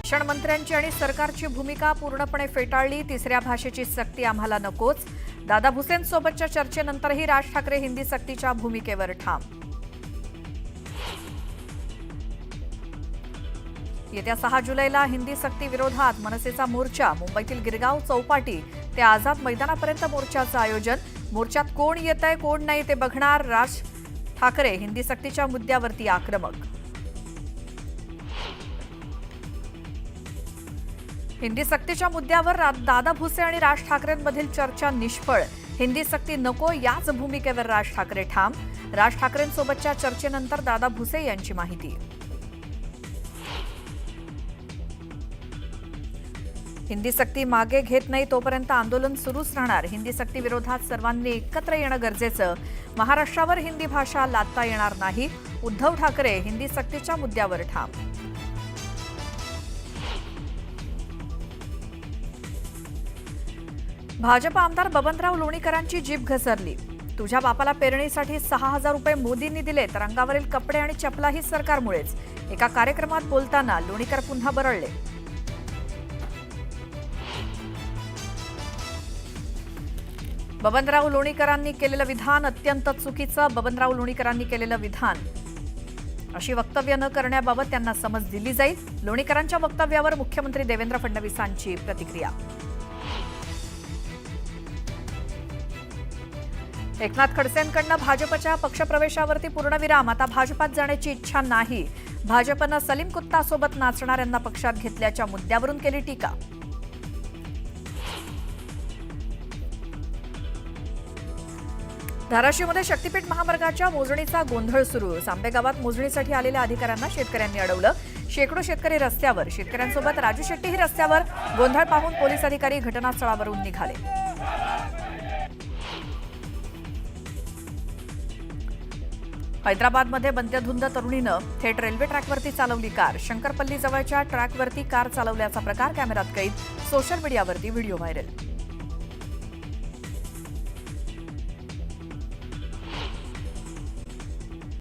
शिक्षण मंत्र्यांची आणि सरकारची भूमिका पूर्णपणे फेटाळली। तिसऱ्या भाषेची सक्ती आम्हाला नकोच। दादा भुसेंसोबतच्या चर्चेनंतरही राज ठाकरे हिंदी सक्तीच्या भूमिकेवर ठाम। येत्या 6 जुलैला हिंदी सक्ती विरोधात मनसेचा मोर्चा। मुंबईतील गिरगाव चौपाटी ते आझाद मैदानापर्यंत मोर्चाचं आयोजन। मोर्चात कोण येतंय कोण नाही ते बघणार। राज ठाकरे हिंदी सक्तीच्या मुद्द्यावरती आक्रमक। हिंदी सक्तीच्या मुद्द्यावर दादा भुसे आणि राज ठाकरेंमधील चर्चा निष्फळ। हिंदी सक्ती नको याच भूमिकेवर राज ठाकरे ठाम। राज ठाकरेंसोबतच्या चर्चेनंतर दादा भुसे यांची माहिती। हिंदी सक्ती मागे घेत नाही तोपर्यंत आंदोलन सुरूच राहणार। हिंदी सक्ती विरोधात सर्वांनी एकत्र येणं गरजेचं। महाराष्ट्रावर हिंदी भाषा लादता येणार नाही। उद्धव ठाकरे हिंदी सक्तीच्या मुद्द्यावर ठाम। भाजप आमदार बबनराव लोणीकरांची जीभ घसरली। तुझ्या बापाला पेरणीसाठी 6,000 रुपये मोदींनी दिले तर अंगावरील कपडे आणि चपलाही सरकारमुळेच। एका कार्यक्रमात बोलताना लोणीकर पुन्हा बरळले। बबनराव लोणीकरांनी केलेलं विधान अत्यंत चुकीचं। बबनराव लोणीकरांनी केलेलं विधान अशी वक्तव्य न करण्याबाबत त्यांना समज दिली जाईल। लोणीकरांच्या वक्तव्यावर मुख्यमंत्री देवेंद्र फडणवीसांची प्रतिक्रिया। एकनाथ खडसेंकडनं भाजपच्या पक्षप्रवेशावरती पूर्णविराम। आता भाजपात जाण्याची इच्छा नाही। भाजपनं सलीम कुत्तासोबत नाचणाऱ्यांना पक्षात घेतल्याच्या मुद्द्यावरून केली टीका। धाराशिवमध्ये शक्तीपीठ महामार्गाच्या मोजणीचा गोंधळ सुरू। सांबे गावात मोजणीसाठी आलेल्या अधिकाऱ्यांना शेतकऱ्यांनी अडवलं। शेकडो शेतकरी रस्त्यावर। शेतकऱ्यांसोबत राजू शेट्टीही रस्त्यावर। गोंधळ पाहून पोलीस अधिकारी घटनास्थळावरून निघाले। हैदराबादमध्ये मद्यधुंद तरुणीनं थेट रेल्वे ट्रॅकवरती चालवली कार। शंकरपल्ली जवळच्या ट्रॅकवरती कार चालवल्याचा प्रकार कॅमेऱ्यात कैद। सोशल मीडियावरती व्हिडिओ व्हायरल।